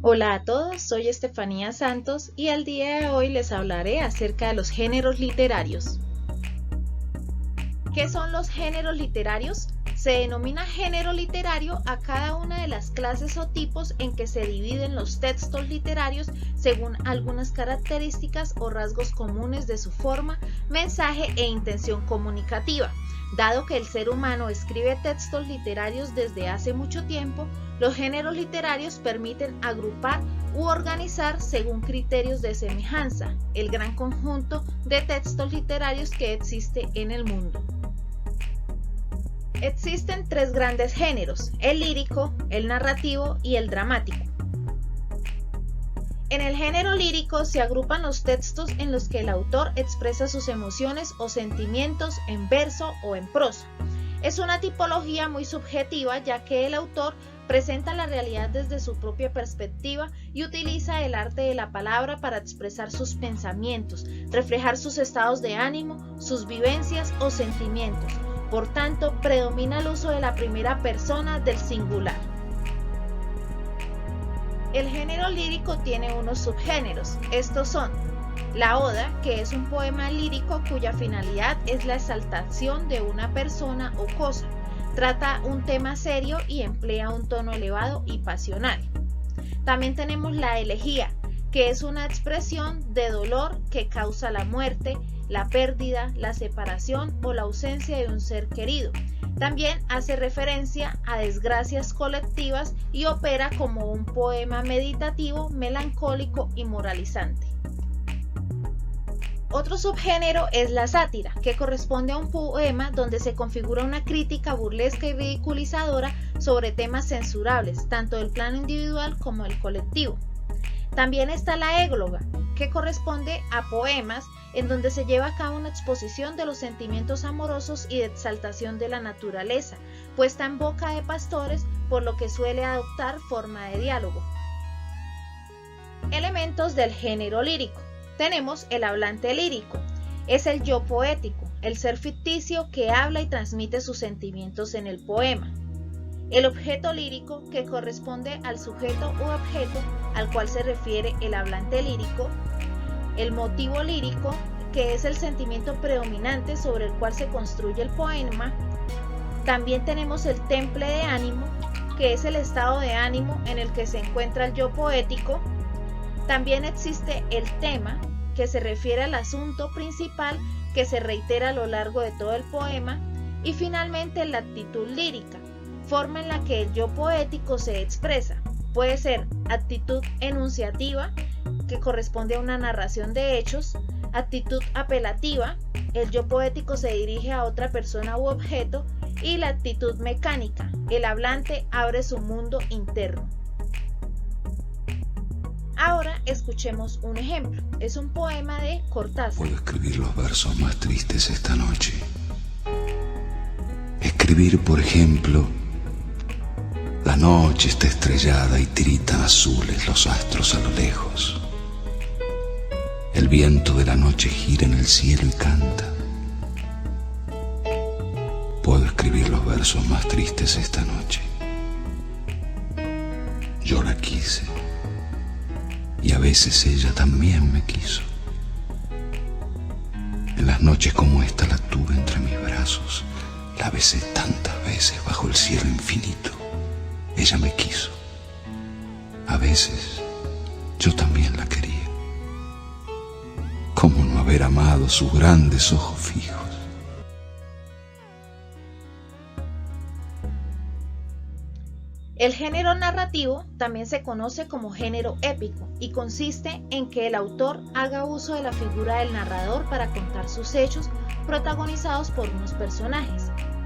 Hola a todos, soy Estefanía Santos y el día de hoy les hablaré acerca de los géneros literarios. ¿Qué son los géneros literarios? Se denomina género literario a cada una de las clases o tipos en que se dividen los textos literarios según algunas características o rasgos comunes de su forma, mensaje e intención comunicativa. Dado que el ser humano escribe textos literarios desde hace mucho tiempo, los géneros literarios permiten agrupar u organizar según criterios de semejanza el gran conjunto de textos literarios que existe en el mundo. Existen tres grandes géneros: el lírico, el narrativo y el dramático. En el género lírico se agrupan los textos en los que el autor expresa sus emociones o sentimientos en verso o en prosa. Es una tipología muy subjetiva, ya que el autor presenta la realidad desde su propia perspectiva y utiliza el arte de la palabra para expresar sus pensamientos, reflejar sus estados de ánimo, sus vivencias o sentimientos. Por tanto, predomina el uso de la primera persona del singular. El género lírico tiene unos subgéneros. Estos son: la oda, que es un poema lírico cuya finalidad es la exaltación de una persona o cosa. Trata un tema serio y emplea un tono elevado y pasional. También tenemos la elegía, que es una expresión de dolor que causa la muerte, la pérdida, la separación o la ausencia de un ser querido. También hace referencia a desgracias colectivas y opera como un poema meditativo, melancólico y moralizante. Otro subgénero es la sátira, que corresponde a un poema donde se configura una crítica burlesca y ridiculizadora sobre temas censurables, tanto del plano individual como del colectivo. También está la égloga, que corresponde a poemas en donde se lleva a cabo una exposición de los sentimientos amorosos y de exaltación de la naturaleza, puesta en boca de pastores, por lo que suele adoptar forma de diálogo. Elementos del género lírico. Tenemos el hablante lírico. Es el yo poético, el ser ficticio que habla y transmite sus sentimientos en el poema. El objeto lírico, que corresponde al sujeto u objeto al cual se refiere el hablante lírico. El motivo lírico, que es el sentimiento predominante sobre el cual se construye el poema. También tenemos el temple de ánimo, que es el estado de ánimo en el que se encuentra el yo poético. También existe el tema, que se refiere al asunto principal que se reitera a lo largo de todo el poema. Y finalmente la actitud lírica, forma en la que el yo poético se expresa. Puede ser actitud enunciativa, que corresponde a una narración de hechos; actitud apelativa, el yo poético se dirige a otra persona u objeto; y la actitud mecánica, el hablante abre su mundo interno. Ahora escuchemos un ejemplo. Es un poema de Cortázar. Puedo escribir los versos más tristes esta noche. Escribir, por ejemplo: la noche está estrellada y tiritan azules los astros a lo lejos. El viento de la noche gira en el cielo y canta. Puedo escribir los versos más tristes esta noche. Yo la quise, y a veces ella también me quiso. En las noches como esta la tuve entre mis brazos, la besé tantas veces bajo el cielo infinito. Ella me quiso. A veces yo también la quería. ¿Cómo no haber amado sus grandes ojos fijos? El género narrativo también se conoce como género épico y consiste en que el autor haga uso de la figura del narrador para contar sus hechos protagonizados por unos personajes.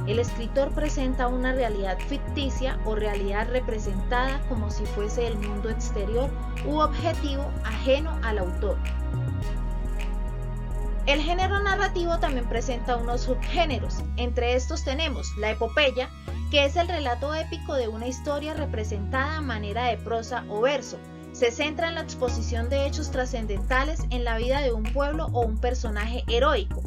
El escritor presenta una realidad ficticia o realidad representada como si fuese el mundo exterior u objetivo ajeno al autor. El género narrativo también presenta unos subgéneros. Entre estos tenemos la epopeya, que es el relato épico de una historia representada a manera de prosa o verso. Se centra en la exposición de hechos trascendentales en la vida de un pueblo o un personaje heroico.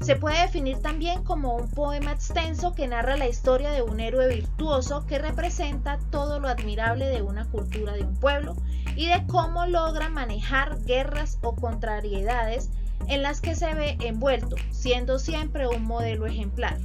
Se puede definir también como un poema extenso que narra la historia de un héroe virtuoso que representa todo lo admirable de una cultura de un pueblo y de cómo logra manejar guerras o contrariedades en las que se ve envuelto, siendo siempre un modelo ejemplar.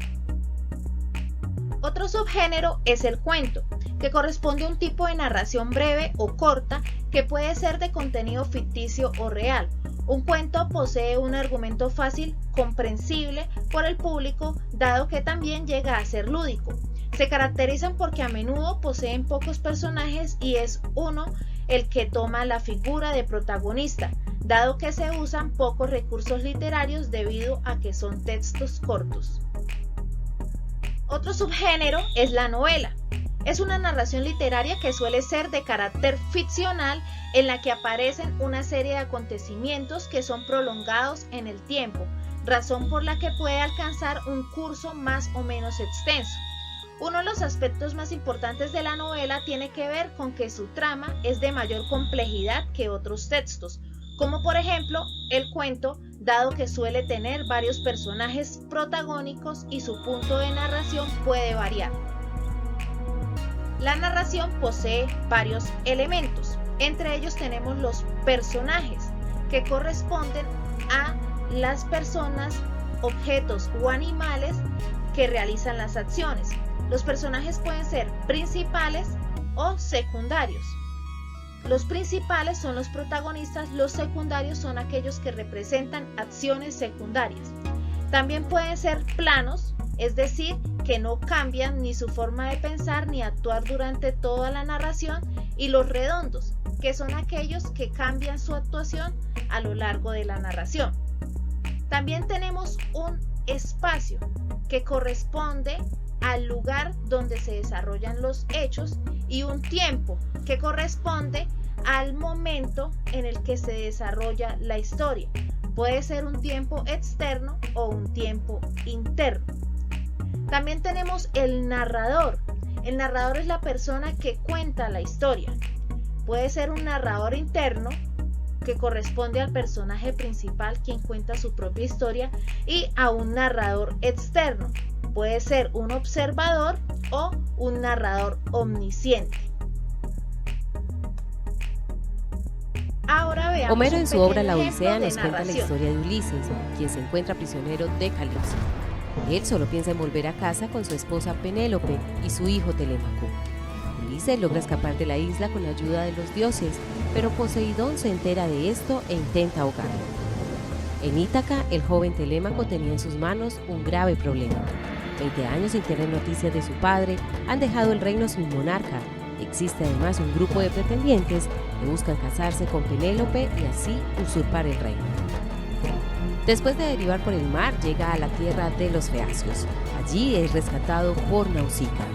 Otro subgénero es el cuento, que corresponde a un tipo de narración breve o corta que puede ser de contenido ficticio o real. Un cuento posee un argumento fácil, comprensible por el público, dado que también llega a ser lúdico. Se caracterizan porque a menudo poseen pocos personajes y es uno el que toma la figura de protagonista, dado que se usan pocos recursos literarios debido a que son textos cortos. Otro subgénero es la novela. Es una narración literaria que suele ser de carácter ficcional en la que aparecen una serie de acontecimientos que son prolongados en el tiempo, razón por la que puede alcanzar un curso más o menos extenso. Uno de los aspectos más importantes de la novela tiene que ver con que su trama es de mayor complejidad que otros textos, como por ejemplo el cuento, dado que suele tener varios personajes protagónicos y su punto de narración puede variar. La narración posee varios elementos, entre ellos tenemos los personajes, que corresponden a las personas, objetos o animales que realizan las acciones. Los personajes pueden ser principales o secundarios. Los principales son los protagonistas, los secundarios son aquellos que representan acciones secundarias. También pueden ser planos, es decir, que no cambian ni su forma de pensar ni actuar durante toda la narración, y los redondos, que son aquellos que cambian su actuación a lo largo de la narración. También tenemos un espacio, que corresponde al lugar donde se desarrollan los hechos, y un tiempo, que corresponde al momento en el que se desarrolla la historia. Puede ser un tiempo externo o un tiempo interno. También tenemos el narrador. El narrador es la persona que cuenta la historia. Puede ser un narrador interno, que corresponde al personaje principal quien cuenta su propia historia, y a un narrador externo. Puede ser un observador o un narrador omnisciente. Ahora veamos Homero en su obra La Odisea nos ejemplo de cuenta la historia de Ulises, quien se encuentra prisionero de Calipso. Él solo piensa en volver a casa con su esposa Penélope y su hijo Telémaco. Ulises logra escapar de la isla con la ayuda de los dioses, pero Poseidón se entera de esto e intenta ahogarlo. En Ítaca, el joven Telémaco tenía en sus manos un grave problema. 20 años sin tener noticias de su padre han dejado el reino sin monarca. Existe además un grupo de pretendientes que buscan casarse con Penélope y así usurpar el reino. Después de derivar por el mar, llega a la tierra de los Feacios. Allí es rescatado por Nausicaa.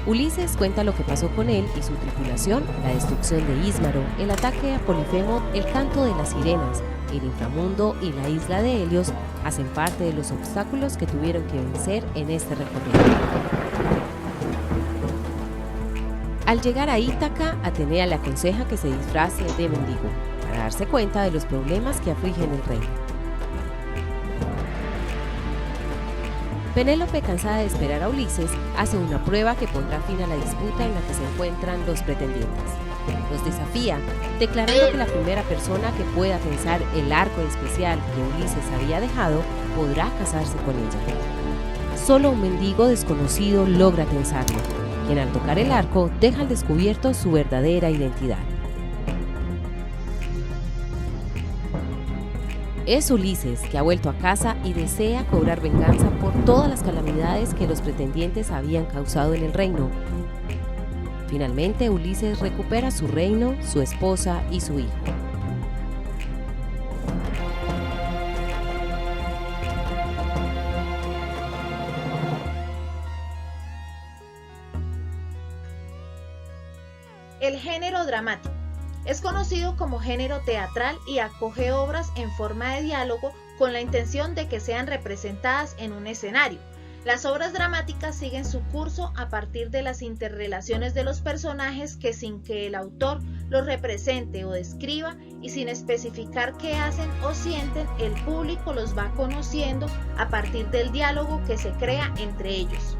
Ulises cuenta lo que pasó con él y su tripulación, la destrucción de Ísmaro, el ataque a Polifemo, el canto de las sirenas, el inframundo y la isla de Helios hacen parte de los obstáculos que tuvieron que vencer en este recorrido. Al llegar a Ítaca, Atenea le aconseja que se disfrace de mendigo para darse cuenta de los problemas que afligen el reino. Penélope, cansada de esperar a Ulises, hace una prueba que pondrá fin a la disputa en la que se encuentran los pretendientes. Los desafía, declarando que la primera persona que pueda tensar el arco especial que Ulises había dejado podrá casarse con ella. Solo un mendigo desconocido logra tensarlo, quien al tocar el arco deja al descubierto su verdadera identidad. Es Ulises, que ha vuelto a casa y desea cobrar venganza por todas las calamidades que los pretendientes habían causado en el reino. Finalmente, Ulises recupera su reino, su esposa y su hijo. El género dramático. Es conocido como género teatral y acoge obras en forma de diálogo con la intención de que sean representadas en un escenario. Las obras dramáticas siguen su curso a partir de las interrelaciones de los personajes que, sin que el autor los represente o describa y sin especificar qué hacen o sienten, el público los va conociendo a partir del diálogo que se crea entre ellos.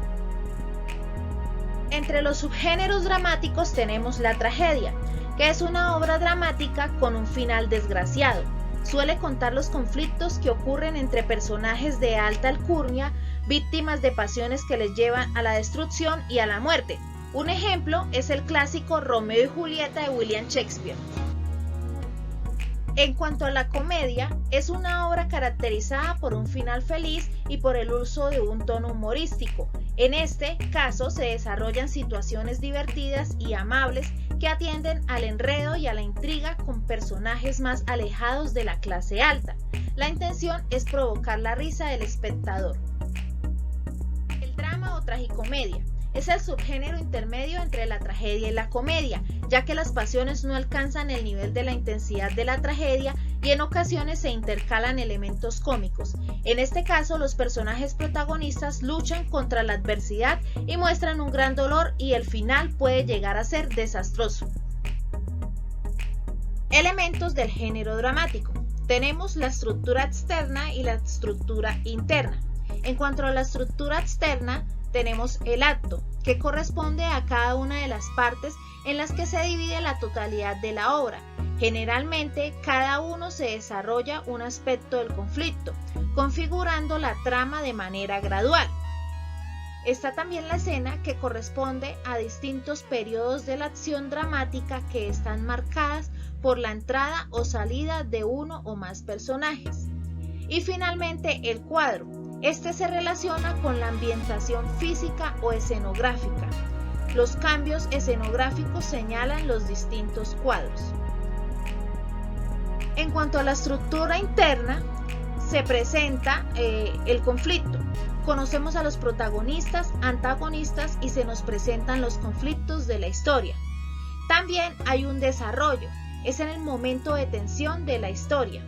Entre los subgéneros dramáticos tenemos la tragedia, que es una obra dramática con un final desgraciado. Suele contar los conflictos que ocurren entre personajes de alta alcurnia, víctimas de pasiones que les llevan a la destrucción y a la muerte. Un ejemplo es el clásico Romeo y Julieta de William Shakespeare. En cuanto a la comedia, es una obra caracterizada por un final feliz y por el uso de un tono humorístico. En este caso se desarrollan situaciones divertidas y amables que atienden al enredo y a la intriga con personajes más alejados de la clase alta. La intención es provocar la risa del espectador. El drama o tragicomedia es el subgénero intermedio entre la tragedia y la comedia, ya que las pasiones no alcanzan el nivel de la intensidad de la tragedia y en ocasiones se intercalan elementos cómicos. En este caso, los personajes protagonistas luchan contra la adversidad y muestran un gran dolor y el final puede llegar a ser desastroso. Elementos del género dramático. Tenemos la estructura externa y la estructura interna. En cuanto a la estructura externa, tenemos el acto, que corresponde a cada una de las partes en las que se divide la totalidad de la obra. Generalmente, cada uno se desarrolla un aspecto del conflicto, configurando la trama de manera gradual. Está también la escena, que corresponde a distintos periodos de la acción dramática que están marcadas por la entrada o salida de uno o más personajes. Y finalmente, el cuadro. Este se relaciona con la ambientación física o escenográfica. Los cambios escenográficos señalan los distintos cuadros. En cuanto a la estructura interna, se presenta el conflicto. Conocemos a los protagonistas, antagonistas y se nos presentan los conflictos de la historia. También hay un desarrollo, es en el momento de tensión de la historia.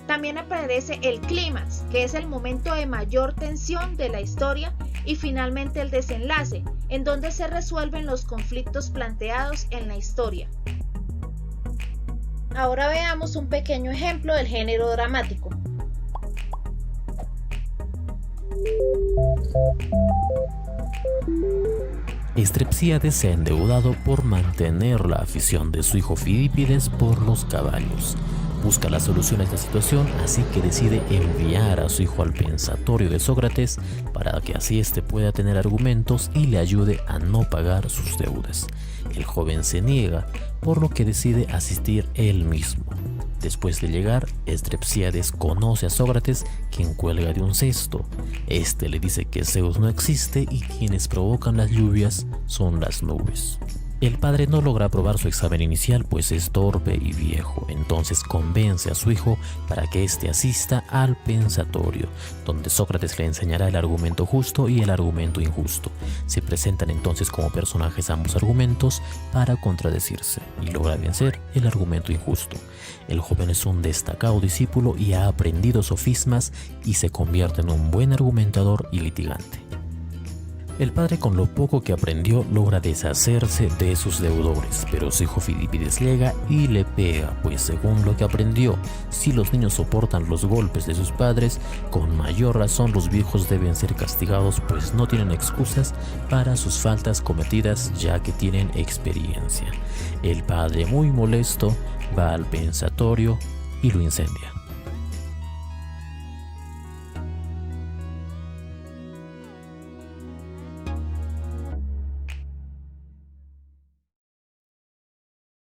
También aparece el clímax, que es el momento de mayor tensión de la historia, y finalmente el desenlace, en donde se resuelven los conflictos planteados en la historia. Ahora veamos un pequeño ejemplo del género dramático. Estrepsíades se ha endeudado por mantener la afición de su hijo Fidípides por los caballos. Busca la solución a esta situación, así que decide enviar a su hijo al pensatorio de Sócrates para que así éste pueda tener argumentos y le ayude a no pagar sus deudas. El joven se niega, por lo que decide asistir él mismo. Después de llegar, Estrepsíades conoce a Sócrates, quien cuelga de un cesto. Este le dice que Zeus no existe y quienes provocan las lluvias son las nubes. El padre no logra aprobar su examen inicial, pues es torpe y viejo. Entonces convence a su hijo para que éste asista al pensatorio, donde Sócrates le enseñará el argumento justo y el argumento injusto. Se presentan entonces como personajes ambos argumentos para contradecirse, y logra vencer el argumento injusto. El joven es un destacado discípulo y ha aprendido sofismas y se convierte en un buen argumentador y litigante. El padre, con lo poco que aprendió, logra deshacerse de sus deudores, pero su hijo Fidípides llega y le pega, pues según lo que aprendió, si los niños soportan los golpes de sus padres, con mayor razón los viejos deben ser castigados, pues no tienen excusas para sus faltas cometidas, ya que tienen experiencia. El padre, muy molesto, va al pensatorio y lo incendia.